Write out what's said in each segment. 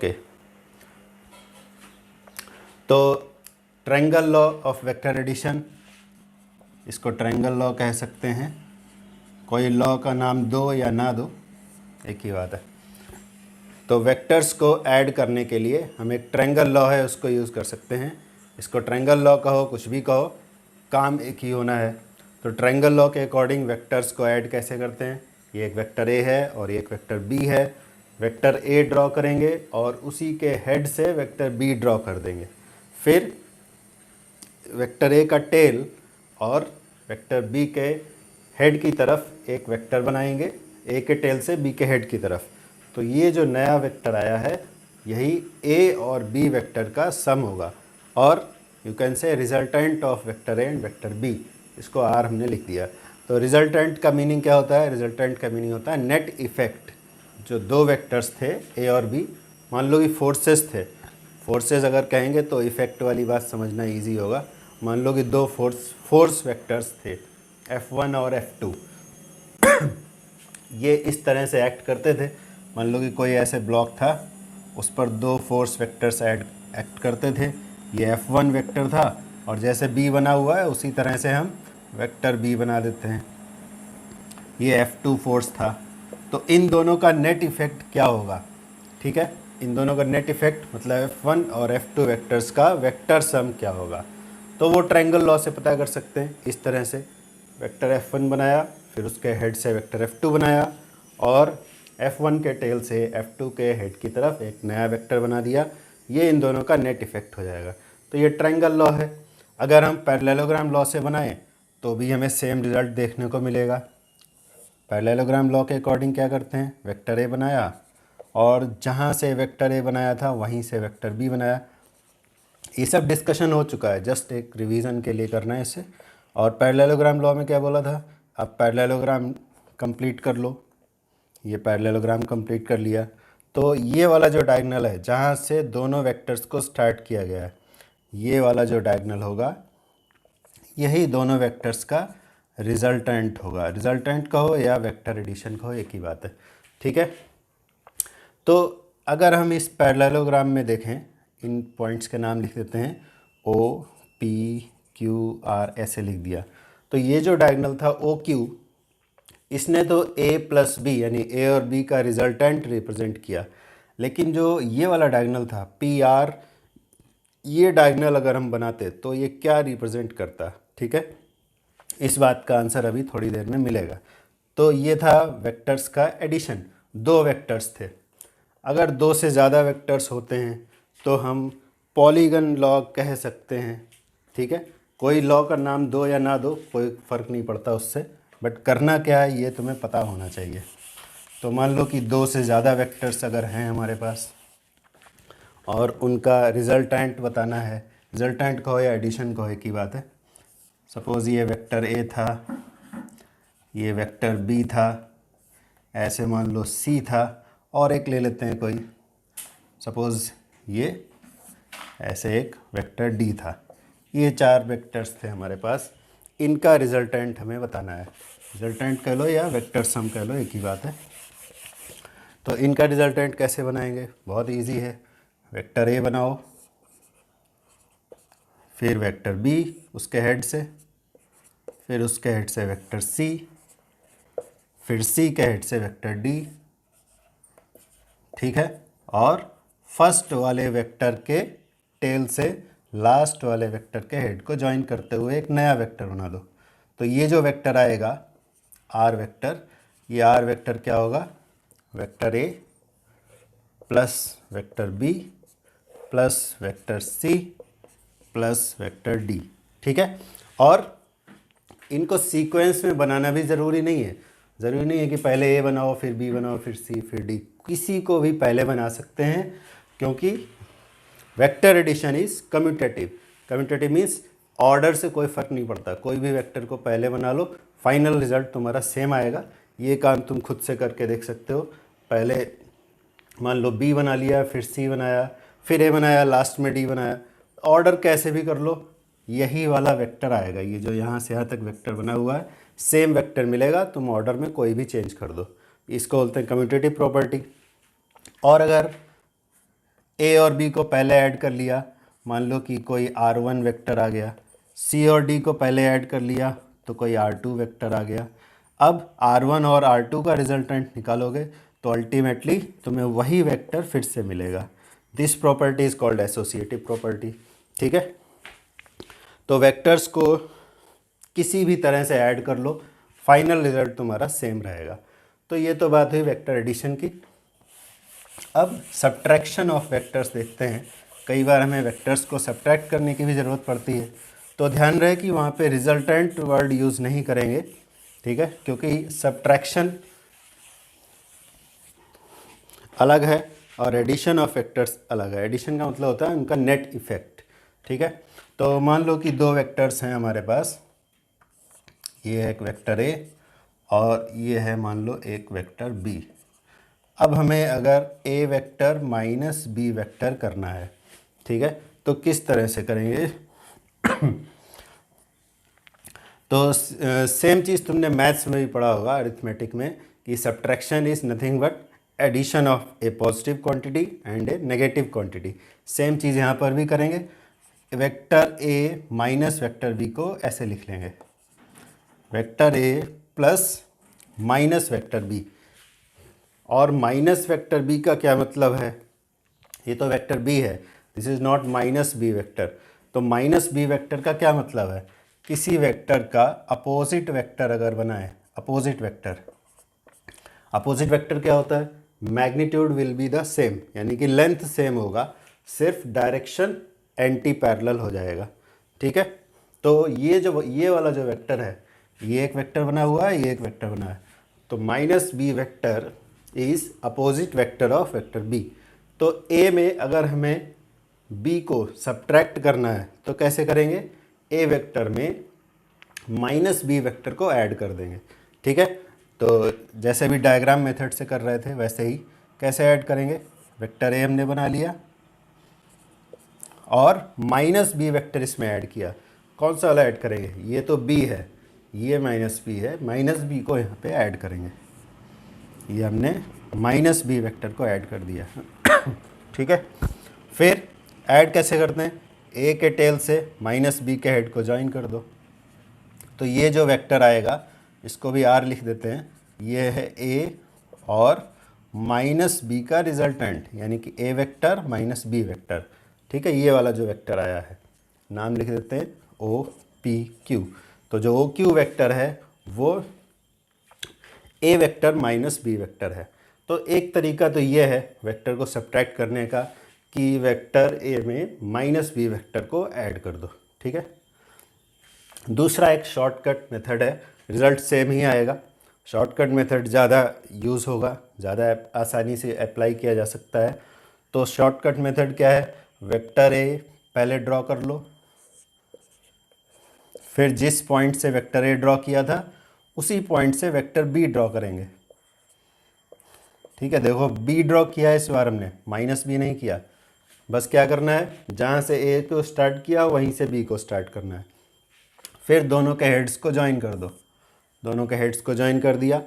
Okay, तो triangle law of vector addition, इसको triangle law कह सकते हैं। कोई लॉ का नाम दो या ना दो, एक ही बात है। तो वेक्टर्स को ऐड करने के लिए हम एक ट्रायंगल लॉ है उसको यूज़ कर सकते हैं। इसको ट्रायंगल लॉ कहो, कुछ भी कहो, काम एक ही होना है। तो ट्रायंगल लॉ के अकॉर्डिंग वेक्टर्स को ऐड कैसे करते हैं? ये एक वेक्टर ए है और एक वेक्टर बी है। वेक्टर ए ड्रॉ करेंगे और उसी के हेड से वेक्टर बी ड्रॉ कर देंगे। फिर वेक्टर ए का टेल और वेक्टर बी के हेड की तरफ एक वेक्टर बनाएंगे, ए के टेल से बी के हेड की तरफ। तो ये जो नया वेक्टर आया है यही ए और बी वेक्टर का सम होगा, और you can say resultant of vector A and vector B. इसको आर हमने लिख दिया। तो रिजल्टेंट का मीनिंग क्या होता है? रिजल्टेंट का मीनिंग होता है नेट इफेक्ट। जो दो वेक्टर्स थे ए और बी, मान लो कि फोर्सेस थे, फोर्सेस अगर कहेंगे तो इफेक्ट वाली बात समझना इजी होगा। मान लो कि दो फोर्स वेक्टर्स थे F1 और F2। ये इस तरह से एक्ट करते थे। मान लो कि कोई ऐसे ब्लॉक था, उस पर दो फोर्स वेक्टर्स एक्ट करते थे। ये F1 वेक्टर था और जैसे B बना हुआ है उसी तरह से हम वेक्टर B बना देते हैं। ये F2 फोर्स था। तो इन दोनों का नेट इफेक्ट क्या होगा? ठीक है, इन दोनों का नेट इफेक्ट मतलब F1 और F2 वेक्टर्स का वेक्टर सम क्या होगा? तो वो ट्रायंगल लॉ से पता कर सकते हैं। इस तरह से वेक्टर F1 बनाया, फिर उसके हेड से वेक्टर F2 बनाया, और F1 के टेल से F2 के हेड की तरफ एक नया वेक्टर बना दिया। ये इन दोनों का नेट इफेक्ट हो जाएगा। तो ये ट्रायंगल लॉ है। अगर हम पैरेललोग्राम लॉ से बनाएं तो भी हमें सेम रिजल्ट देखने को मिलेगा। पैरेललोग्राम लॉ के अकॉर्डिंग क्या करते हैं? वेक्टर ए बनाया और जहाँ से वेक्टर ए बनाया था वहीं से वेक्टर बी बनाया। ये सब डिस्कशन हो चुका है, जस्ट एक रिवीजन के लिए करना है इसे। और पैरेललोग्राम लॉ में क्या बोला था? अब पैरेललोग्राम कंप्लीट कर लो। ये पैरेललोग्राम कंप्लीट कर लिया तो ये वाला जो डायगोनल है जहाँ से दोनों वेक्टर्स को स्टार्ट किया गया है, ये वाला जो डायगोनल होगा यही दोनों वेक्टर्स का रिजल्टेंट होगा। रिजल्टेंट कहो या वेक्टर एडिशन कहो, एक ही बात है। ठीक है, तो अगर हम इस पैरेललोग्राम में देखें, इन पॉइंट्स के नाम लिख देते हैं, O P Q R ऐसे लिख दिया। तो ये जो डायगोनल था OQ, इसने तो A प्लस बी यानी A और B का रिजल्टेंट रिप्रेजेंट किया। लेकिन जो ये वाला डायगोनल था PR, ये डायगोनल अगर हम बनाते तो ये क्या रिप्रेजेंट करता? ठीक है, इस बात का आंसर अभी थोड़ी देर में मिलेगा। तो ये था वेक्टर्स का एडिशन। दो वेक्टर्स थे। अगर दो से ज़्यादा वेक्टर्स होते हैं तो हम पॉलीगन लॉ कह सकते हैं। ठीक है, कोई लॉ का नाम दो या ना दो, कोई फ़र्क नहीं पड़ता उससे, बट करना क्या है ये तुम्हें पता होना चाहिए। तो मान लो कि दो से ज़्यादा वेक्टर्स अगर हैं हमारे पास और उनका रिजल्टेंट बताना है, रिजल्टेंट कहो या एडिशन कहो, एक ही बात है। सपोज़ ये वेक्टर ए था, ये वेक्टर बी था, ऐसे मान लो सी था, और एक ले लेते हैं कोई, सपोज़ ये ऐसे एक वेक्टर डी था। ये चार वेक्टर्स थे हमारे पास, इनका रिजल्टेंट हमें बताना है। रिजल्टेंट कह लो या वेक्टर सम कह लो, एक ही बात है। तो इनका रिजल्टेंट कैसे बनाएंगे? बहुत इजी है। वेक्टर ए बनाओ, फिर वेक्टर बी उसके हेड से, फिर उसके हेड से वेक्टर सी, फिर सी के हेड से वेक्टर डी। ठीक है, और फर्स्ट वाले वेक्टर के टेल से लास्ट वाले वेक्टर के हेड को ज्वाइन करते हुए एक नया वेक्टर बना दो। तो ये जो वेक्टर आएगा आर वेक्टर, ये आर वेक्टर क्या होगा? Vector A plus vector B plus vector C plus vector D. ठीक है, और इनको सीक्वेंस में बनाना भी ज़रूरी नहीं है। ज़रूरी नहीं है कि पहले ए बनाओ फिर बी बनाओ फिर सी फिर डी, किसी को भी पहले बना सकते हैं, क्योंकि vector addition is commutative. Commutative means order से कोई फ़र्क नहीं पड़ता। कोई भी वेक्टर को पहले बना लो, फाइनल रिजल्ट तुम्हारा सेम आएगा। ये काम तुम खुद से करके देख सकते हो। पहले मान लो बी बना लिया, फिर सी बनाया, फिर ए बनाया, लास्ट में डी बनाया, ऑर्डर कैसे भी कर लो, यही वाला वेक्टर आएगा। ये जो यहाँ से यहाँ तक वेक्टर बना हुआ है सेम वेक्टर मिलेगा, तुम ऑर्डर में कोई भी चेंज कर दो। इसको बोलते हैं कम्यूटेटिव प्रॉपर्टी। और अगर ए और बी को पहले ऐड कर लिया, मान लो कि कोई R1 वेक्टर आ गया। सी और डी को पहले ऐड कर लिया तो कोई R2 वेक्टर आ गया। अब R1 और R2 का रिजल्टेंट निकालोगे तो अल्टीमेटली तुम्हें वही वेक्टर फिर से मिलेगा। This property is called associative property. ठीक है, तो वेक्टर्स को किसी भी तरह से ऐड कर लो, फाइनल रिजल्ट तुम्हारा सेम रहेगा। तो ये तो बात हुई वेक्टर एडिशन की। अब सब्ट्रैक्शन ऑफ वेक्टर्स देखते हैं। कई बार हमें वेक्टर्स को सब्ट्रैक्ट करने की भी ज़रूरत पड़ती है, तो ध्यान रहे कि वहाँ पे रिजल्टेंट वर्ड यूज़ नहीं करेंगे, ठीक है, क्योंकि सब्ट्रैक्शन अलग है और एडिशन ऑफ वेक्टर्स अलग है। एडिशन का मतलब होता है उनका नेट इफेक्ट। ठीक है, तो मान लो कि दो वेक्टर्स हैं हमारे पास, ये है एक वेक्टर ए और ये है मान लो एक वेक्टर बी। अब हमें अगर ए वेक्टर माइनस बी वेक्टर करना है, ठीक है, तो किस तरह से करेंगे? तो सेम चीज़ तुमने मैथ्स में भी पढ़ा होगा, अरिथमेटिक में, कि subtraction is nothing but addition of a positive quantity and a negative quantity. Same चीज़ यहाँ पर भी करेंगे। Vector A minus vector B को ऐसे लिख लेंगे, vector A plus minus vector B. और माइनस वेक्टर बी का क्या मतलब है? ये तो वेक्टर बी है, this is not minus B vector. तो माइनस बी वेक्टर का क्या मतलब है? किसी वेक्टर का अपोजिट वेक्टर अगर बनाए, अपोजिट वेक्टर क्या होता है? Magnitude will be the same, यानी कि लेंथ सेम होगा, सिर्फ डायरेक्शन एंटी पैरेलल हो जाएगा। ठीक है, तो ये वाला जो वेक्टर है, ये एक वेक्टर बना हुआ है, ये एक वेक्टर बना है, तो minus B vector is opposite vector of vector B. तो ए में अगर हमें बी को सब्ट्रैक्ट करना है तो कैसे करेंगे? ए वेक्टर में माइनस बी वेक्टर को ऐड कर देंगे। ठीक है, तो जैसे भी डायग्राम मेथड से कर रहे थे वैसे ही कैसे ऐड करेंगे? वेक्टर ए हमने बना लिया और माइनस बी वेक्टर इसमें ऐड किया। कौन सा वाला ऐड करेंगे? ये तो बी है, ये माइनस बी है, माइनस बी को यहाँ पे ऐड करेंगे। ये हमने माइनस बी वेक्टर को ऐड कर दिया। ठीक है, फिर ऐड कैसे करते हैं? ए के टेल से माइनस बी के हेड को ज्वाइन कर दो, तो ये जो वेक्टर आएगा इसको भी आर लिख देते हैं। ये है ए और माइनस बी का रिजल्टेंट, यानी कि ए वेक्टर माइनस बी वेक्टर। ठीक है, ये वाला जो वेक्टर आया है, नाम लिख देते हैं ओ पी क्यू। तो जो ओ क्यू वेक्टर है वो ए वेक्टर माइनस बी वेक्टर है। तो एक तरीका तो ये है वेक्टर को सब्ट्रैक्ट करने का कि वेक्टर ए में माइनस बी वेक्टर को ऐड कर दो। ठीक है, दूसरा एक शॉर्टकट मेथड है, रिजल्ट सेम ही आएगा। शॉर्टकट मेथड ज़्यादा यूज़ होगा, ज़्यादा आसानी से अप्लाई किया जा सकता है। तो शॉर्टकट मेथड क्या है? वेक्टर ए पहले ड्रॉ कर लो, फिर जिस पॉइंट से वेक्टर ए ड्रॉ किया था उसी पॉइंट से वेक्टर बी ड्रॉ करेंगे। ठीक है, देखो बी ड्रॉ किया है इस बार हमने, माइनस बी नहीं किया। बस क्या करना है, जहाँ से ए को स्टार्ट किया वहीं से बी को स्टार्ट करना है। फिर दोनों के हेड्स को ज्वाइन कर दो, दोनों के हेड्स को ज्वाइन कर दिया।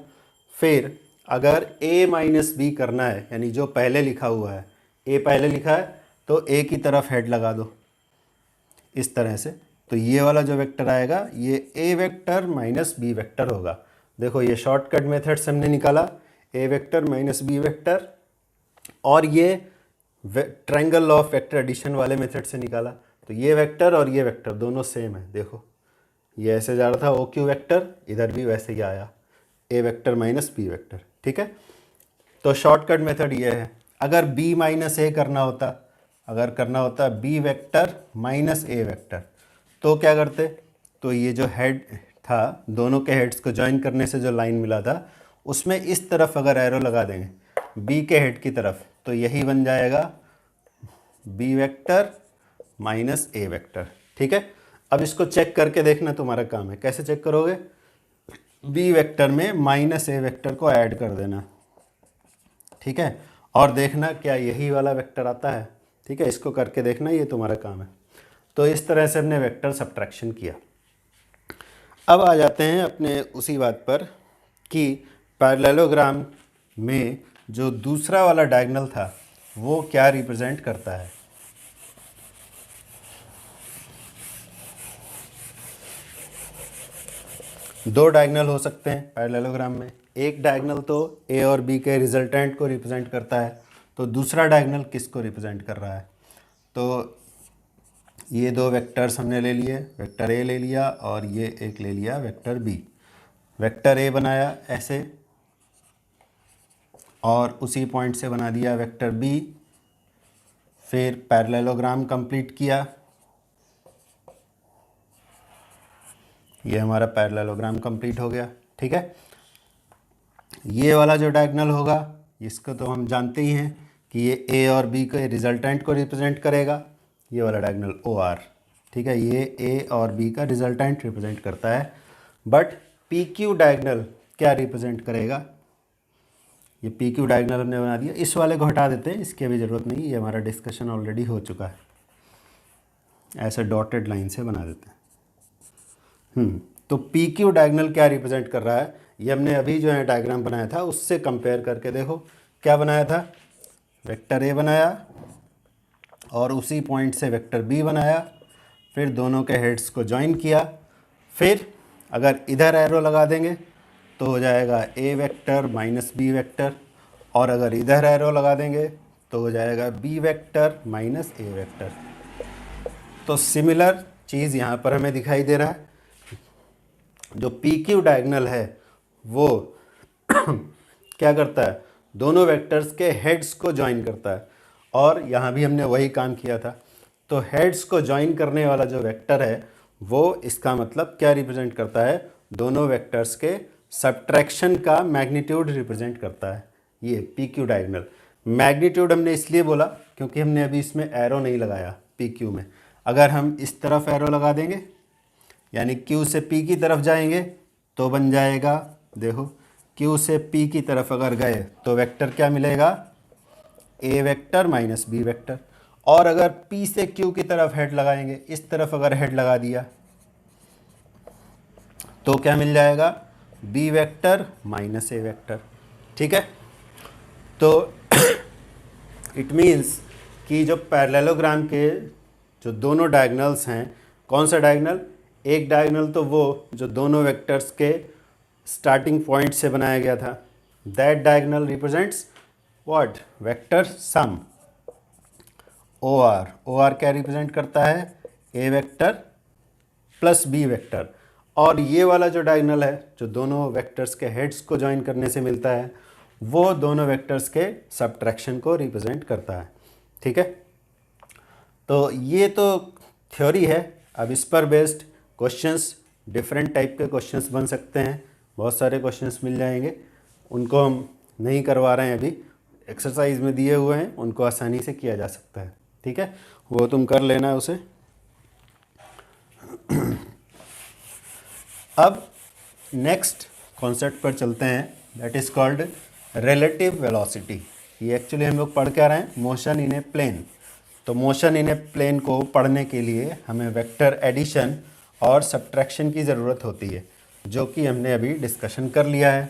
फिर अगर ए माइनस बी करना है, यानी जो पहले लिखा हुआ है, ए पहले लिखा है तो ए की तरफ हेड लगा दो इस तरह से। तो ये वाला जो वेक्टर आएगा ये ए वेक्टर माइनस बी वेक्टर होगा। देखो ये शॉर्टकट मेथड से हमने निकाला ए वेक्टर माइनस बी वेक्टर, और ये ट्रायंगल ऑफ वेक्टर एडिशन वाले मेथड से निकाला। तो ये वेक्टर और ये वेक्टर दोनों सेम है। देखो ये ऐसे जा रहा था ओ क्यू वेक्टर, इधर भी वैसे ही आया ए वेक्टर माइनस बी वेक्टर। ठीक है, तो शॉर्टकट मेथड ये है। अगर बी माइनस ए करना होता, अगर करना होता बी वेक्टर माइनस ए वेक्टर, तो क्या करते? तो ये जो हेड था, दोनों के हेड्स को ज्वाइन करने से जो लाइन मिला था उसमें इस तरफ अगर एरो लगा देंगे बी के हेड की तरफ, तो यही बन जाएगा बी वेक्टर माइनस ए वेक्टर। ठीक है, अब इसको चेक करके देखना तुम्हारा काम है। कैसे चेक करोगे? बी वेक्टर में माइनस ए वेक्टर को ऐड कर देना। ठीक है, और देखना क्या यही वाला वेक्टर आता है। ठीक है, इसको करके देखना, ये तुम्हारा काम है। तो इस तरह से हमने वेक्टर सब्ट्रैक्शन किया। अब आ जाते हैं अपने उसी बात पर कि पैरेललोग्राम में जो दूसरा वाला डायगोनल था वो क्या रिप्रेजेंट करता है। दो डायगोनल हो सकते हैं पैरेललोग्राम में, एक डायगोनल तो ए और बी के रिजल्टेंट को रिप्रेजेंट करता है, तो दूसरा डायगोनल किसको रिप्रेजेंट कर रहा है। तो ये दो वेक्टर्स हमने ले लिए, वेक्टर ए ले लिया और ये एक ले लिया वेक्टर बी। वेक्टर ए बनाया ऐसे और उसी पॉइंट से बना दिया वेक्टर बी, फिर पैरेललोग्राम कंप्लीट किया। ये हमारा पैरेललोग्राम कंप्लीट हो गया। ठीक है, ये वाला जो डायगोनल होगा इसको तो हम जानते ही हैं कि ये ए और बी के रिजल्टेंट को रिप्रेजेंट करेगा, ये वाला डायगोनल ओ आर। ठीक है, ये ए और बी का रिजल्टेंट रिप्रेजेंट करता है। बट पी क्यू डायगोनल क्या रिप्रेजेंट करेगा, ये पी क्यू डायगोनल हमने बना दिया। इस वाले को हटा देते हैं, इसकी अभी ज़रूरत नहीं, ये हमारा डिस्कशन ऑलरेडी हो चुका है। ऐसे डॉटेड लाइन से बना देते हैं। तो पी क्यू डायगोनल क्या रिप्रेजेंट कर रहा है, ये हमने अभी जो है डायग्राम बनाया था उससे कंपेयर करके देखो। क्या बनाया था, वेक्टर ए बनाया और उसी पॉइंट से वेक्टर बी बनाया, फिर दोनों के हेड्स को ज्वाइन किया। फिर अगर इधर एरो लगा देंगे तो हो जाएगा ए वेक्टर माइनस बी वेक्टर, और अगर इधर एरो लगा देंगे तो हो जाएगा बी वेक्टर माइनस ए वेक्टर। तो सिमिलर चीज़ यहाँ पर हमें दिखाई दे रहा है। जो पी क्यू डायगोनल है वो क्या करता है, दोनों वेक्टर्स के हेड्स को ज्वाइन करता है, और यहाँ भी हमने वही काम किया था। तो हेड्स को ज्वाइन करने वाला जो वेक्टर है वो इसका मतलब क्या रिप्रेजेंट करता है, दोनों वेक्टर्स के सब्ट्रैक्शन का मैग्नीट्यूड रिप्रेजेंट करता है। ये पी क्यू डायगोनल मैग्नीट्यूड हमने इसलिए बोला क्योंकि हमने अभी इसमें एरो नहीं लगाया पी क्यू में। अगर हम इस तरफ एरो लगा देंगे यानी Q से P की तरफ जाएंगे तो बन जाएगा, देखो Q से P की तरफ अगर गए तो वेक्टर क्या मिलेगा, A vector minus B vector. और अगर P से Q की तरफ हेड लगाएंगे, इस तरफ अगर हेड लगा दिया तो क्या मिल जाएगा, B vector minus A vector. ठीक है, तो इट मीन्स कि जो पैरेललोग्राम के जो दोनों डायगोनल्स हैं, कौन सा डायगोनल, एक डायगोनल तो वो जो दोनों वेक्टर्स के स्टार्टिंग पॉइंट से बनाया गया था, that diagonal represents what, vector sum O R. O R क्या रिप्रेजेंट करता है, A vector plus B vector. और ये वाला जो डायगोनल है जो दोनों वेक्टर्स के हेड्स को ज्वाइन करने से मिलता है, वो दोनों वेक्टर्स के सब्ट्रैक्शन को रिप्रेजेंट करता है। ठीक है, तो ये तो थ्योरी है। अब इस पर बेस्ड क्वेश्चंस, डिफरेंट टाइप के क्वेश्चंस बन सकते हैं, बहुत सारे क्वेश्चंस मिल जाएंगे। उनको हम नहीं करवा रहे हैं, अभी एक्सरसाइज में दिए हुए हैं, उनको आसानी से किया जा सकता है। ठीक है, वो तुम कर लेना है उसे। अब नेक्स्ट कॉन्सेप्ट पर चलते हैं, that is called relative velocity. ये एक्चुअली हम लोग पढ़ क्या रहे हैं, मोशन इन ए प्लेन। तो मोशन इन ए प्लेन को पढ़ने के लिए हमें वेक्टर एडिशन और सब्ट्रैक्शन की ज़रूरत होती है, जो कि हमने अभी डिस्कशन कर लिया है।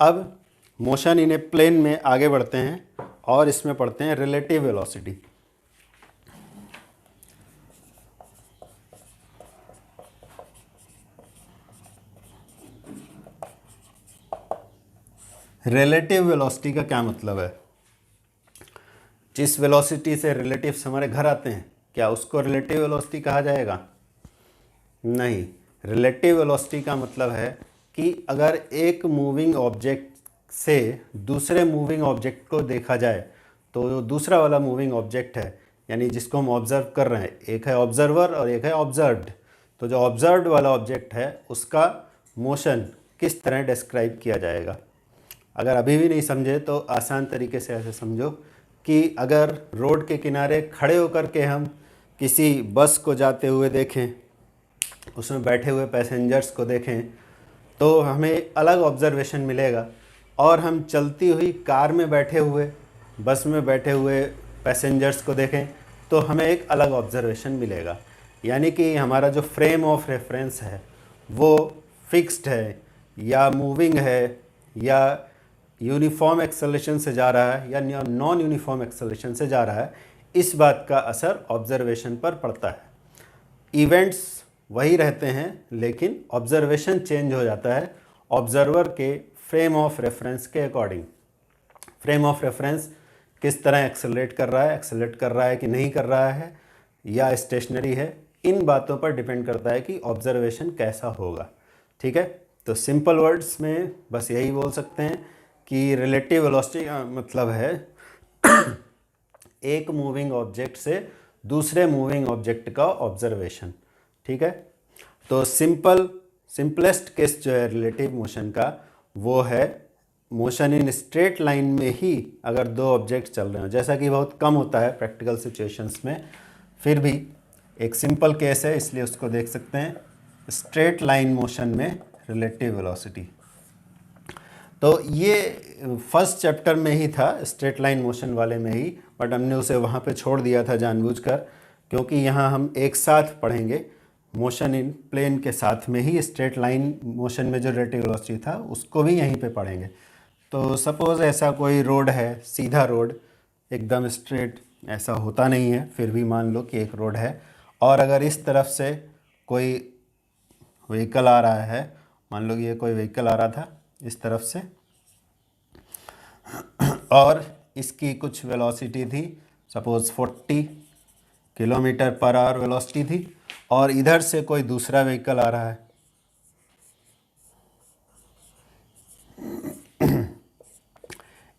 अब मोशन इन ए प्लेन में आगे बढ़ते हैं और इसमें पढ़ते हैं रिलेटिव वेलोसिटी। रिलेटिव वेलोसिटी का क्या मतलब है, जिस वेलोसिटी से रिलेटिव्स हमारे घर आते हैं, क्या उसको रिलेटिव वेलोसिटी कहा जाएगा, नहीं। रिलेटिव वेलोसिटी का मतलब है कि अगर एक मूविंग ऑब्जेक्ट से दूसरे मूविंग ऑब्जेक्ट को देखा जाए तो जो दूसरा वाला मूविंग ऑब्जेक्ट है, यानी जिसको हम ऑब्जर्व कर रहे हैं, एक है ऑब्जर्वर और एक है ऑब्जर्व्ड, तो जो ऑब्जर्व्ड वाला ऑब्जेक्ट है उसका मोशन किस तरह डिस्क्राइब किया जाएगा। अगर अभी भी नहीं समझे तो आसान तरीके से ऐसे समझो कि अगर रोड के किनारे खड़े होकर के हम किसी बस को जाते हुए देखें, उसमें बैठे हुए पैसेंजर्स को देखें तो हमें अलग ऑब्जर्वेशन मिलेगा, और हम चलती हुई कार में बैठे हुए, बस में बैठे हुए पैसेंजर्स को देखें तो हमें एक अलग ऑब्जर्वेशन मिलेगा। यानी कि हमारा जो फ्रेम ऑफ रेफरेंस है वो फिक्स्ड है या मूविंग है या यूनिफॉर्म एक्सेलरेशन से जा रहा है या नॉन यूनिफॉर्म एक्सेलरेशन से जा रहा है, इस बात का असर ऑब्जर्वेशन पर पड़ता है। इवेंट्स वही रहते हैं लेकिन ऑब्जर्वेशन चेंज हो जाता है ऑब्जर्वर के फ्रेम ऑफ रेफरेंस के अकॉर्डिंग। फ्रेम ऑफ रेफरेंस किस तरह एक्सेलरेट कर रहा है कि नहीं कर रहा है या स्टेशनरी है, इन बातों पर डिपेंड करता है कि ऑब्जर्वेशन कैसा होगा। ठीक है, तो सिंपल वर्ड्स में बस यही बोल सकते हैं कि रिलेटिव वेलोसिटी का मतलब है एक मूविंग ऑब्जेक्ट से दूसरे मूविंग ऑब्जेक्ट का ऑब्जर्वेशन। ठीक है, तो सिंपलेस्ट केस जो है रिलेटिव मोशन का वो है मोशन इन स्ट्रेट लाइन में ही अगर दो ऑब्जेक्ट चल रहे हो, जैसा कि बहुत कम होता है प्रैक्टिकल सिचुएशंस में, फिर भी एक सिंपल केस है इसलिए उसको देख सकते हैं। स्ट्रेट लाइन मोशन में रिलेटिव वेलोसिटी, तो ये फर्स्ट चैप्टर में ही था स्ट्रेट लाइन मोशन वाले में ही, बट हमने उसे वहाँ पे छोड़ दिया था जानबूझकर, क्योंकि यहाँ हम एक साथ पढ़ेंगे मोशन इन प्लेन के साथ में ही स्ट्रेट लाइन मोशन में जो रिलेटिव वेलोसिटी था उसको भी यहीं पे पढ़ेंगे। तो सपोज़ ऐसा कोई रोड है, सीधा रोड एकदम स्ट्रेट, ऐसा होता नहीं है, फिर भी मान लो कि एक रोड है, और अगर इस तरफ से कोई व्हीकल आ रहा है, मान लो कि ये कोई व्हीकल आ रहा था इस तरफ से और इसकी कुछ वेलोसिटी थी, suppose 40 kilometre per our velocity थी, और इधर से कोई दूसरा व्हीकल आ रहा है,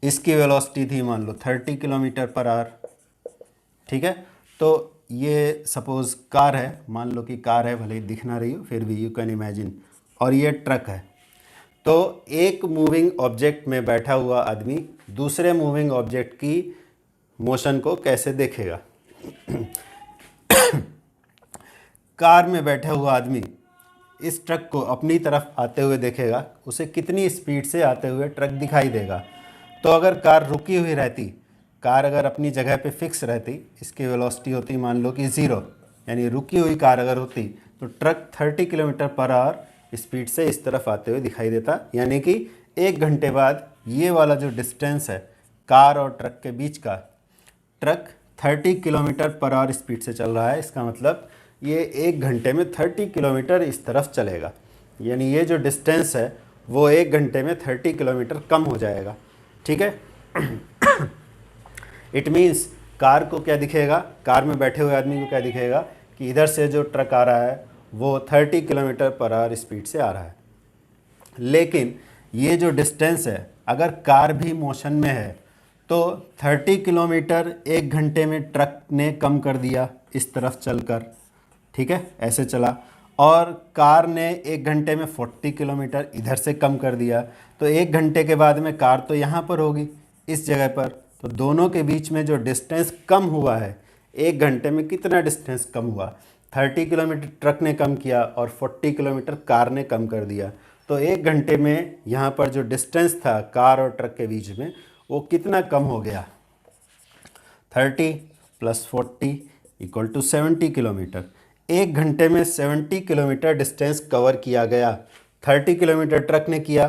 इसकी वेलोसिटी थी मान लो 30 किलोमीटर पर आवर। ठीक है, तो ये सपोज़ कार है, मान लो कि कार है, भले ही दिख ना रही हो फिर भी यू कैन इमेजिन, और ये ट्रक है। तो एक मूविंग ऑब्जेक्ट में बैठा हुआ आदमी दूसरे मूविंग ऑब्जेक्ट की मोशन को कैसे देखेगा? कार में बैठा हुआ आदमी इस ट्रक को अपनी तरफ आते हुए देखेगा, उसे कितनी स्पीड से आते हुए ट्रक दिखाई देगा। तो अगर कार रुकी हुई रहती, कार अगर अपनी जगह पे फिक्स रहती, इसकी वेलोसिटी होती मान लो कि 0, यानी रुकी हुई कार अगर होती तो truck 30 kilometre per our speed से इस तरफ आते हुए दिखाई देता, यानी कि 1 घंटे बाद ये वाला जो डिस्टेंस है कार और ट्रक के बीच का, truck 30 kilometre per our speed से चल रहा है, इसका मतलब ये 1 घंटे में 30 किलोमीटर इस तरफ चलेगा, यानी ये जो डिस्टेंस है वो 1 घंटे में 30 किलोमीटर कम हो जाएगा। ठीक है, इट मीन्स कार को क्या दिखेगा, कार में बैठे हुए आदमी को क्या दिखेगा कि इधर से जो ट्रक आ रहा है वो 30 किलोमीटर पर आवर स्पीड से आ रहा है। लेकिन ये जो डिस्टेंस है, अगर कार भी मोशन में है तो 30 किलोमीटर 1 घंटे में ट्रक ने कम कर दिया इस तरफ चलकर। ठीक है, ऐसे चला, और कार ने 1 घंटे में 40 किलोमीटर इधर से कम कर दिया, तो 1 घंटे के बाद में कार तो यहाँ पर होगी इस जगह पर, तो दोनों के बीच में जो डिस्टेंस कम हुआ है, 1 घंटे में कितना डिस्टेंस कम हुआ, 30 किलोमीटर ट्रक ने कम किया और 40 किलोमीटर कार ने कम कर दिया, तो 1 घंटे में यहाँ पर जो डिस्टेंस था कार और ट्रक के बीच में वो कितना कम हो गया, 30 + 40 = 70 किलोमीटर। 1 घंटे में 70 किलोमीटर डिस्टेंस कवर किया गया, 30 किलोमीटर ट्रक ने किया,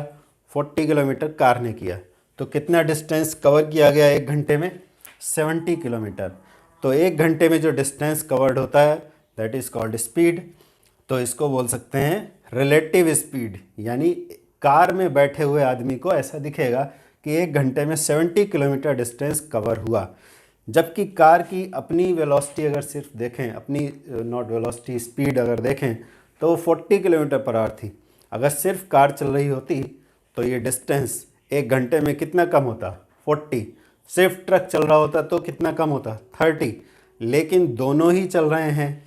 40 किलोमीटर कार ने किया, तो कितना डिस्टेंस कवर किया गया 1 घंटे में, 70 किलोमीटर। तो 1 घंटे में जो डिस्टेंस कवर्ड होता है दैट इज़ कॉल्ड स्पीड। तो इसको बोल सकते हैं रिलेटिव स्पीड, यानी कार में बैठे हुए आदमी को ऐसा दिखेगा कि 1 घंटे में 70 किलोमीटर डिस्टेंस कवर हुआ, जबकि कार की अपनी वेलोसिटी अगर सिर्फ देखें, अपनी नॉट वेलोसिटी, स्पीड अगर देखें तो वो 40 किलोमीटर पर आवर थी। अगर सिर्फ कार चल रही होती तो ये डिस्टेंस 1 घंटे में कितना कम होता, 40। सिर्फ ट्रक चल रहा होता तो कितना कम होता, 30। लेकिन दोनों ही चल रहे हैं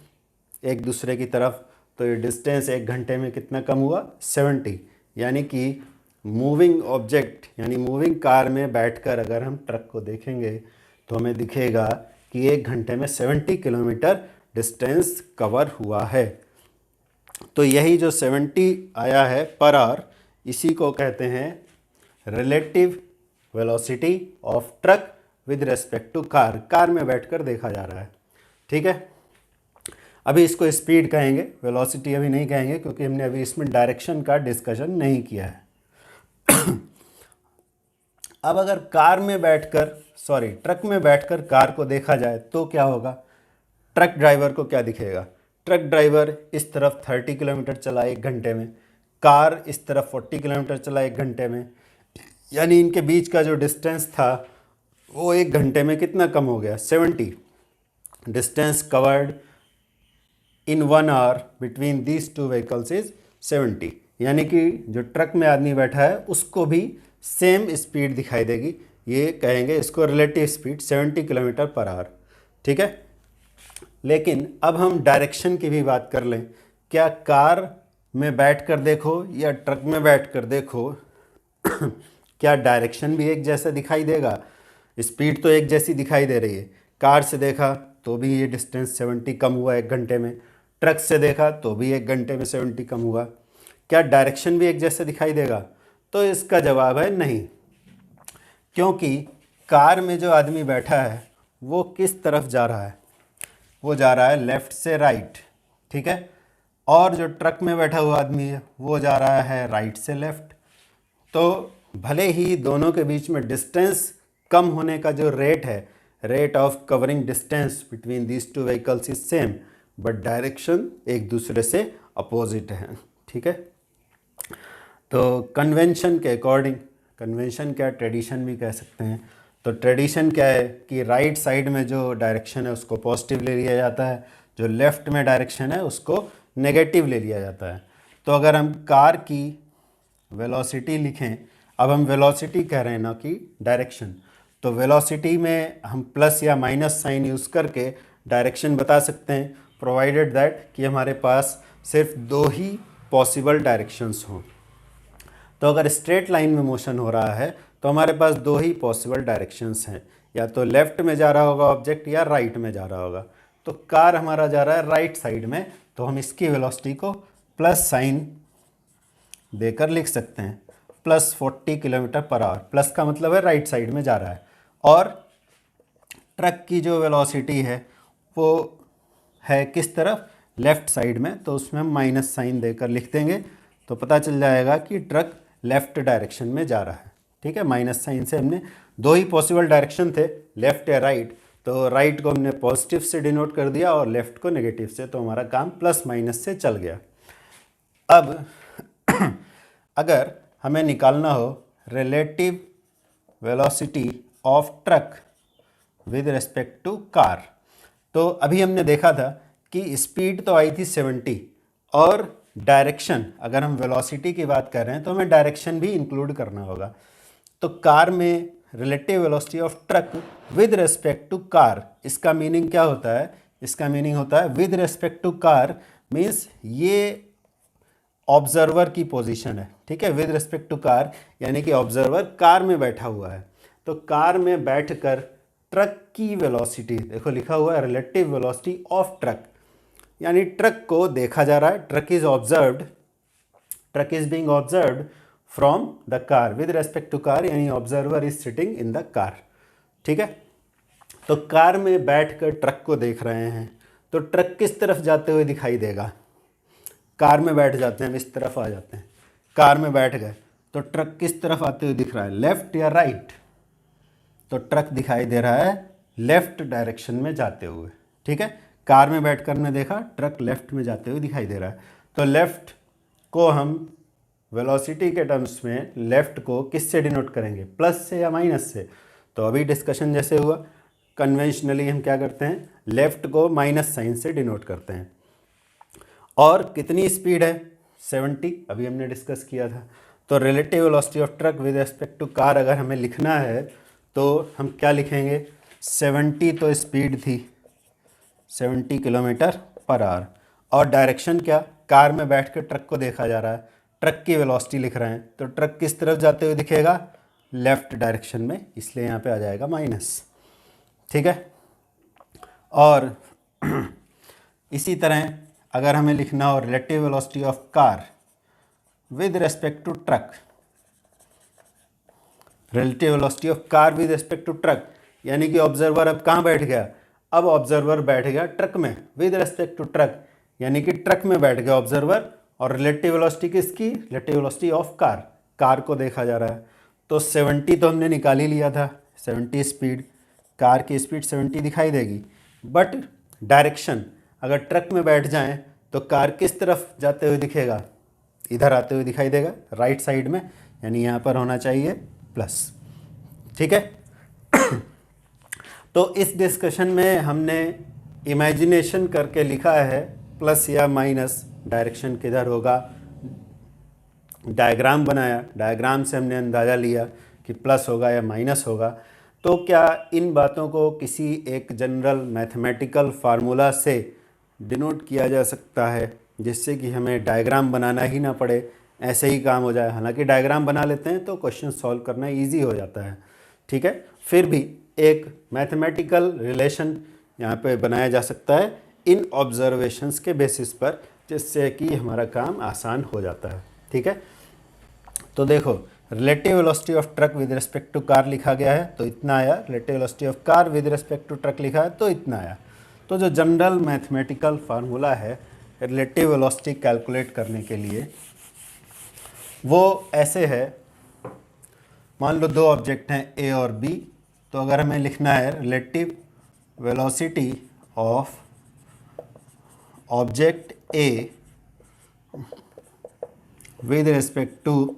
एक दूसरे की तरफ, तो ये डिस्टेंस 1 घंटे में कितना कम हुआ, 70। यानी कि मूविंग ऑब्जेक्ट यानी मूविंग कार में बैठकर अगर हम ट्रक को देखेंगे तो हमें दिखेगा कि 1 घंटे में 70 किलोमीटर डिस्टेंस कवर हुआ है। तो यही जो 70 आया है पर आवर, इसी को कहते हैं relative velocity of truck with respect to car. Car में बैठकर देखा जा रहा है। ठीक है, अभी इसको स्पीड कहेंगे, वेलोसिटी अभी नहीं कहेंगे क्योंकि हमने अभी इसमें डायरेक्शन का डिस्कशन नहीं किया है। अब अगर ट्रक में बैठकर कार को देखा जाए तो क्या होगा? ट्रक ड्राइवर को क्या दिखेगा? ट्रक ड्राइवर इस तरफ 30 किलोमीटर चला 1 घंटे में, कार इस तरफ 40 किलोमीटर चला 1 घंटे में, यानी इनके बीच का जो डिस्टेंस था वो 1 घंटे में कितना कम हो गया? 70। Distance covered in 1 hour between these two vehicles is 70, यानी कि जो ट्रक में आदमी बैठा है उसको भी सेम स्पीड दिखाई देगी। ये कहेंगे इसको relative speed 70 kilometre per our. ठीक है, लेकिन अब हम डायरेक्शन की भी बात कर लें। क्या कार में बैठकर देखो या ट्रक में बैठकर देखो क्या डायरेक्शन भी एक जैसा दिखाई देगा? स्पीड तो एक जैसी दिखाई दे रही है। कार से देखा तो भी ये डिस्टेंस 70 कम हुआ 1 घंटे में, ट्रक से देखा तो भी 1 घंटे में 70 कम हुआ। क्या डायरेक्शन भी एक जैसा दिखाई देगा? तो इसका जवाब है नहीं, क्योंकि कार में जो आदमी बैठा है वो किस तरफ जा रहा है? वो जा रहा है लेफ़्ट से राइट। ठीक है, और जो ट्रक में बैठा हुआ आदमी है वो जा रहा है राइट से लेफ़्ट। तो भले ही दोनों के बीच में डिस्टेंस कम होने का जो रेट है, rate of covering distance between these two vehicles is same, but direction एक दूसरे से अपोजिट है। ठीक है, तो कन्वेंशन के अकॉर्डिंग, कन्वेंशन क्या ट्रेडिशन भी कह सकते हैं, तो ट्रेडिशन क्या है कि राइट साइड में जो डायरेक्शन है उसको पॉजिटिव ले लिया जाता है, जो लेफ़्ट में डायरेक्शन है उसको नेगेटिव ले लिया जाता है। तो अगर हम कार की वेलोसिटी लिखें, अब हम वेलोसिटी कह रहे हैं ना कि डायरेक्शन, तो वेलोसिटी में हम प्लस या माइनस साइन यूज़ करके डायरेक्शन बता सकते हैं, प्रोवाइडेड दैट कि हमारे पास सिर्फ 2 ही पॉसिबल डायरेक्शंस हों। तो अगर स्ट्रेट लाइन में मोशन हो रहा है तो हमारे पास 2 ही पॉसिबल डायरेक्शंस हैं, या तो लेफ़्ट में जा रहा होगा ऑब्जेक्ट या राइट में जा रहा होगा। तो कार हमारा जा रहा है राइट साइड में, तो हम इसकी वेलोसिटी को प्लस साइन देकर लिख सकते हैं, plus 40 kilometre per our. Plus का मतलब है राइट साइड में जा रहा है। और ट्रक की जो वेलोसिटी है वो है किस तरफ? लेफ़्ट साइड में, तो उसमें हम माइनस साइन देकर लिख देंगे, तो पता चल जाएगा कि ट्रक लेफ़्ट डायरेक्शन में जा रहा है। ठीक है, माइनस साइन से हमने 2 ही पॉसिबल डायरेक्शन थे, लेफ़्ट या राइट, तो राइट को हमने पॉजिटिव से डिनोट कर दिया और लेफ़्ट को नेगेटिव से, तो हमारा काम प्लस माइनस से चल गया। अब अगर हमें निकालना हो relative velocity of truck with respect to car, तो अभी हमने देखा था कि स्पीड तो आई थी 70 और डायरेक्शन, अगर हम वेलोसिटी की बात कर रहे हैं तो हमें डायरेक्शन भी इंक्लूड करना होगा। तो कार में relative velocity of truck with respect to car, इसका मीनिंग क्या होता है? इसका मीनिंग होता है with respect to car means ये ऑब्जर्वर की पोजीशन है। ठीक है, विद रिस्पेक्ट टू कार यानी कि ऑब्जर्वर कार में बैठा हुआ है, तो कार में बैठकर ट्रक की वेलोसिटी, देखो लिखा हुआ है रिलेटिव वेलोसिटी ऑफ ट्रक, यानी ट्रक को देखा जा रहा है, truck is being observed from the car with respect to car, यानी observer is sitting in the car. ठीक है, तो कार में बैठकर ट्रक को देख रहे हैं, तो ट्रक किस तरफ जाते हुए दिखाई देगा? कार में बैठ जाते हैं, हम इस तरफ आ जाते हैं, कार में बैठ गए तो ट्रक किस तरफ आते हुए दिख रहा है? लेफ्ट या राइट? तो ट्रक दिखाई दे रहा है लेफ्ट डायरेक्शन में जाते हुए। ठीक है, कार में बैठकर हमने देखा ट्रक लेफ्ट में जाते हुए दिखाई दे रहा है, तो लेफ्ट को हम वेलोसिटी के टर्म्स में लेफ्ट को किससे डिनोट करेंगे? प्लस से या माइनस से? तो अभी डिस्कशन जैसे हुआ, कन्वेंशनली हम क्या करते हैं? लेफ्ट को माइनस साइन से डिनोट करते हैं। और कितनी स्पीड है? 70, अभी हमने डिस्कस किया था। तो relative velocity of truck with respect to car अगर हमें लिखना है तो हम क्या लिखेंगे? 70 तो स्पीड थी, 70 किलोमीटर पर आवर, और डायरेक्शन क्या? कार में बैठ कर ट्रक को देखा जा रहा है, ट्रक की वेलोसिटी लिख रहे हैं, तो ट्रक किस तरफ जाते हुए दिखेगा? लेफ्ट डायरेक्शन में, इसलिए यहाँ पे आ जाएगा माइनस। ठीक है, और इसी तरह अगर हमें लिखना हो relative velocity of car with respect to truck, relative velocity of car with respect to truck, यानी कि ऑब्जर्वर अब कहाँ बैठ गया? अब ऑब्जर्वर बैठ गया ट्रक में विद रेस्पेक्ट टू ट्रक, यानी कि ट्रक में बैठ गया ऑब्जर्वर, और रिलेटिव वेलोसिटी किसकी? Relative velocity of car, car को देखा जा रहा है। तो 70 तो हमने निकाल ही लिया था, 70 स्पीड, कार की स्पीड 70 दिखाई देगी। बट डायरेक्शन, अगर ट्रक में बैठ जाएं तो कार किस तरफ जाते हुए दिखेगा, इधर आते हुए दिखाई देगा, राइट साइड में, यानी यहाँ पर होना चाहिए प्लस। ठीक है। तो इस डिस्कशन में हमने इमेजिनेशन करके लिखा है प्लस या माइनस, डायरेक्शन किधर होगा, डायग्राम बनाया, डायग्राम से हमने अंदाज़ा लिया कि प्लस होगा या माइनस होगा। तो क्या इन बातों को किसी एक जनरल मैथमेटिकल फार्मूला से डिनोट किया जा सकता है, जिससे कि हमें डायग्राम बनाना ही ना पड़े, ऐसे ही काम हो जाए। हालांकि डायग्राम बना लेते हैं तो क्वेश्चन सॉल्व करना इजी हो जाता है। ठीक है, फिर भी एक मैथमेटिकल रिलेशन यहाँ पे बनाया जा सकता है इन ऑब्जर्वेशंस के बेसिस पर, जिससे कि हमारा काम आसान हो जाता है। ठीक है, तो देखो relative velocity of truck with respect to car लिखा गया है तो इतना आया, relative velocity of car with respect to truck लिखा है तो इतना आया। तो जो जनरल मैथमेटिकल फार्मूला है रिलेटिव वेलोसिटी कैलकुलेट करने के लिए, वो ऐसे है। मान लो दो ऑब्जेक्ट हैं ए और बी, तो अगर हमें लिखना है relative velocity of object A with respect to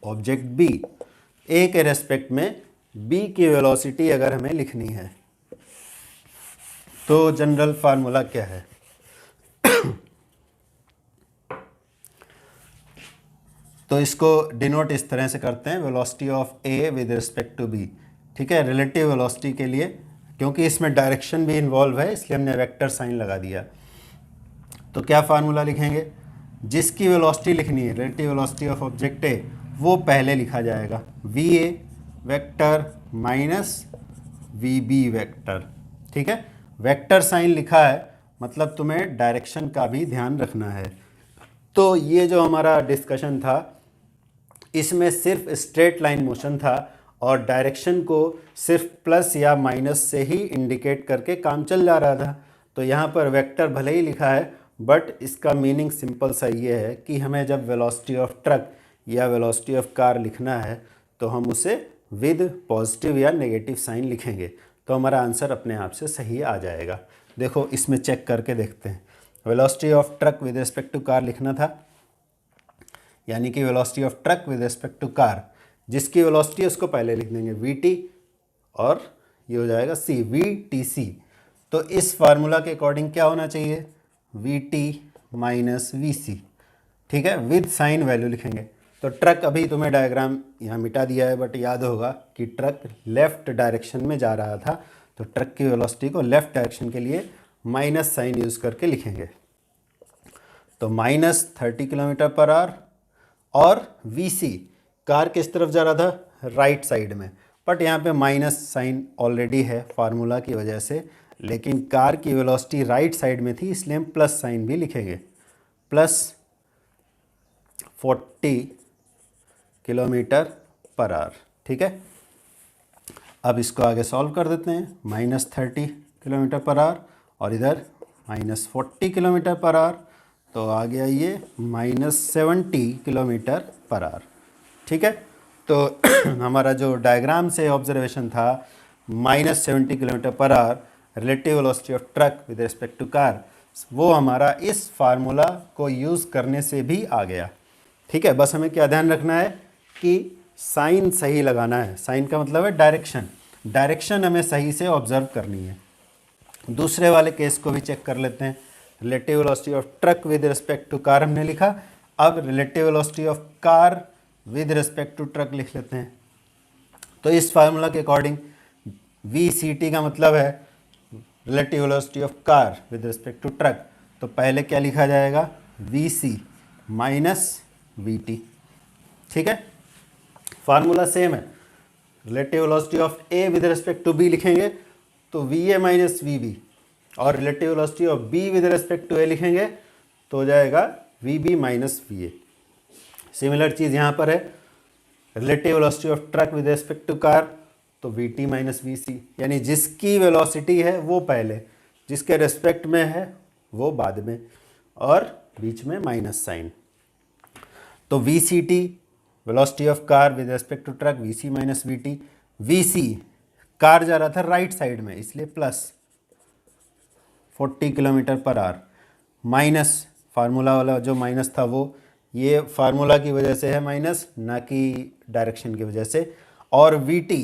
object B, A के रेस्पेक्ट में बी की वेलोसिटी अगर हमें लिखनी है, तो जनरल फार्मूला क्या है? तो इसको डिनोट इस तरह से करते हैं, velocity of A with respect to B. ठीक है, रिलेटिव वेलोसिटी के लिए, क्योंकि इसमें डायरेक्शन भी इन्वॉल्व है, इसलिए हमने वेक्टर साइन लगा दिया। तो क्या फार्मूला लिखेंगे? जिसकी वेलोसिटी लिखनी है, relative velocity of object A, वो पहले लिखा जाएगा V A vector minus V B vector. ठीक है, वेक्टर साइन लिखा है मतलब तुम्हें डायरेक्शन का भी ध्यान रखना है। तो ये जो हमारा डिस्कशन था, इसमें सिर्फ स्ट्रेट लाइन मोशन था और डायरेक्शन को सिर्फ प्लस या माइनस से ही इंडिकेट करके काम चल जा रहा था। तो यहाँ पर वेक्टर भले ही लिखा है, बट इसका मीनिंग सिंपल सा ये है कि हमें जब वेलोसिटी ऑफ ट्रक या वेलोसिटी ऑफ कार लिखना है तो हम उसे विद पॉजिटिव या नेगेटिव साइन लिखेंगे, तो हमारा आंसर अपने आप से सही आ जाएगा। देखो इसमें चेक करके देखते हैं। Velocity of truck with respect to car लिखना था, यानी कि velocity of truck with respect to car, जिसकी वेलोसिटी है उसको पहले लिख देंगे वी टी, और ये हो जाएगा सी, वी टी सी। तो इस फार्मूला के अकॉर्डिंग क्या होना चाहिए? वी टी माइनस वी सी। ठीक है, विद साइन वैल्यू लिखेंगे। तो ट्रक, अभी तुम्हें डायग्राम यहाँ मिटा दिया है, बट याद होगा कि ट्रक लेफ़्ट डायरेक्शन में जा रहा था, तो ट्रक की वेलोसिटी को लेफ़्ट डायरेक्शन के लिए माइनस साइन यूज़ करके लिखेंगे। तो -30 किलोमीटर पर आवर, और वी सी, कार किस तरफ जा रहा था? राइट साइड में, बट यहाँ पे माइनस साइन ऑलरेडी है फार्मूला की वजह से, लेकिन कार की वेलोसिटी राइट साइड में थी, इसलिए हम प्लस साइन भी लिखेंगे, +40 किलोमीटर पर आवर। ठीक है, अब इसको आगे सॉल्व कर देते हैं। -30 किलोमीटर पर आवर और इधर -40 किलोमीटर पर आवर, तो आ गया ये -70 किलोमीटर पर आवर। ठीक है, तो हमारा जो डायग्राम से ऑब्जर्वेशन था -70 kilometre per hour relative velocity of truck with respect to car, वो हमारा इस फार्मूला को यूज़ करने से भी आ गया। ठीक है, बस हमें क्या ध्यान रखना है कि साइन सही लगाना है। साइन का मतलब है डायरेक्शन, डायरेक्शन हमें सही से ऑब्जर्व करनी है। दूसरे वाले केस को भी चेक कर लेते हैं। Relative velocity of truck with respect to car हमने लिखा, अब relative velocity of car with respect to truck लिख लेते हैं। तो इस फार्मूला के अकॉर्डिंग वी सी टी का मतलब है relative velocity of car with respect to truck, तो पहले क्या लिखा जाएगा? V C minus V T. ठीक है, फार्मूला सेम है। Relative velocity of A with respect to B लिखेंगे तो V A minus V B, और relative velocity of B with respect to A लिखेंगे तो हो जाएगा V B minus V A. Similar चीज़ यहाँ पर है, relative velocity of truck with respect to car तो वी टी माइनस वी सी, यानी जिसकी वेलोसिटी है वो पहले, जिसके रेस्पेक्ट में है वो बाद में, और बीच में माइनस साइन। तो V C T velocity of car with respect to truck V C minus V T. V C car जा रहा था राइट साइड में इसलिए plus 40 kilometre per hour, minus formula वाला जो माइनस था वो ये फार्मूला की वजह से है माइनस, ना कि डायरेक्शन की वजह से। और वी टी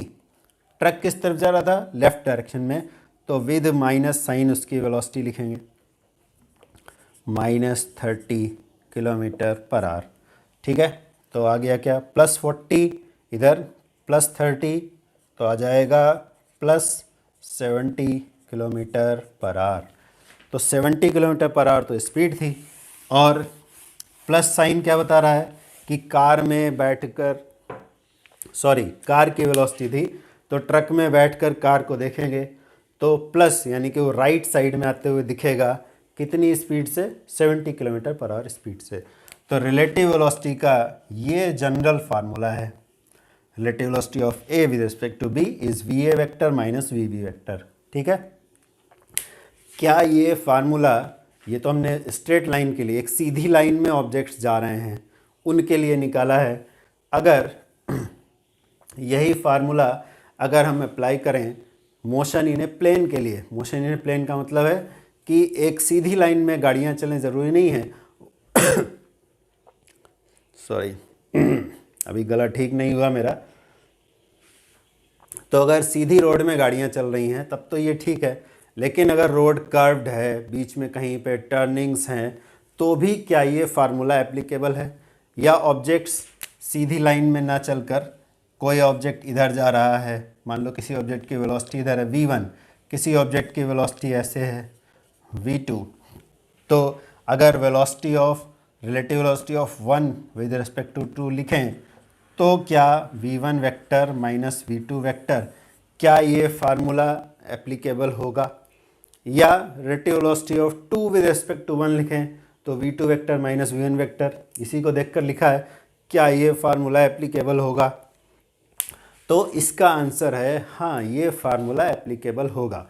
ट्रक किस तरफ जा रहा था, लेफ्ट डायरेक्शन में, तो विद माइनस साइन उसकी वेलोसिटी लिखेंगे -30 किलोमीटर पर आवर। ठीक है, तो आ गया क्या, +40 इधर +30 तो आ जाएगा +70 किलोमीटर पर आवर। तो 70 किलोमीटर पर आवर तो स्पीड थी, और प्लस साइन क्या बता रहा है कि कार में बैठकर, सॉरी कार की वेलोसिटी थी, तो ट्रक में बैठकर कार को देखेंगे तो प्लस यानी कि वो राइट साइड में आते हुए दिखेगा, कितनी स्पीड से, 70 किलोमीटर पर आवर स्पीड से। तो रिलेटिव वेलोसिटी का ये जनरल फार्मूला है, relative velocity of A with respect to B is V A vector minus V B vector. ठीक है, क्या ये फार्मूला, ये तो हमने स्ट्रेट लाइन के लिए, एक सीधी लाइन में ऑब्जेक्ट्स जा रहे हैं उनके लिए निकाला है। अगर यही फार्मूला अगर हम अप्लाई करें मोशन इन ए प्लेन के लिए, मोशन इन ए प्लेन का मतलब है कि एक सीधी लाइन में गाड़ियां चलें, ज़रूरी नहीं है सॉरी अभी गला ठीक नहीं हुआ मेरा। तो अगर सीधी रोड में गाड़ियां चल रही हैं तब तो ये ठीक है, लेकिन अगर रोड कर्व्ड है, बीच में कहीं पे टर्निंग्स हैं, तो भी क्या ये फार्मूला एप्लीकेबल है? या ऑब्जेक्ट्स सीधी लाइन में ना चलकर कोई ऑब्जेक्ट इधर जा रहा है, मान लो किसी ऑब्जेक्ट की वेलोसिटी इधर है v1, किसी ऑब्जेक्ट की वेलोसिटी ऐसे है v2, तो अगर velocity of, relative velocity of 1 with respect to 2 लिखें तो क्या v1 vector minus v2 vector, क्या ये फार्मूला एप्लीकेबल होगा? या relative velocity of 2 with respect to 1 लिखें तो v2 vector minus v1 vector, इसी को देखकर लिखा है, क्या ये फार्मूला एप्लीकेबल होगा? तो इसका आंसर है हाँ, ये फार्मूला एप्लीकेबल होगा।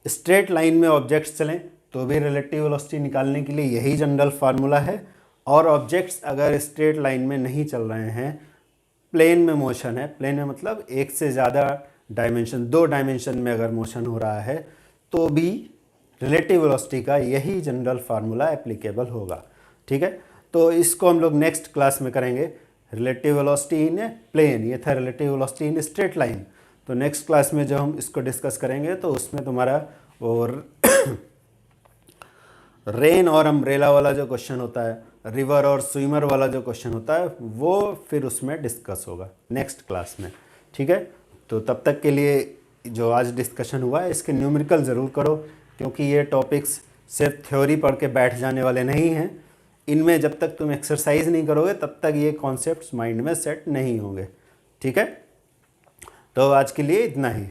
स्ट्रेट लाइन में ऑब्जेक्ट्स चलें तो भी रिलेटिव वेलोसिटी निकालने के लिए यही जनरल फार्मूला है, और ऑब्जेक्ट्स अगर स्ट्रेट लाइन में नहीं चल रहे हैं, प्लेन में मोशन है, प्लेन में मतलब एक से ज़्यादा डायमेंशन, 2 डायमेंशन में अगर मोशन हो रहा है, तो भी रिलेटिव वेलोसिटी का यही जनरल फार्मूला एप्लीकेबल होगा। ठीक है, तो इसको हम लोग नेक्स्ट क्लास में करेंगे, relative velocity in a plane, ये था relative velocity in straight line. तो नेक्स्ट क्लास में जब हम इसको डिस्कस करेंगे तो उसमें तुम्हारा और रेन और अम्ब्रेला वाला जो क्वेश्चन होता है, रिवर और स्विमर वाला जो क्वेश्चन होता है, वो फिर उसमें डिस्कस होगा नेक्स्ट क्लास में। ठीक है, तो तब तक के लिए जो आज डिस्कशन हुआ है इसके न्यूमेरिकल ज़रूर करो, क्योंकि ये टॉपिक्स सिर्फ थ्योरी पढ़ के बैठ जाने वाले नहीं हैं। इनमें जब तक तुम एक्सरसाइज नहीं करोगे तब तक ये कॉन्सेप्ट्स माइंड में सेट नहीं होंगे। ठीक है, तो आज के लिए इतना ही।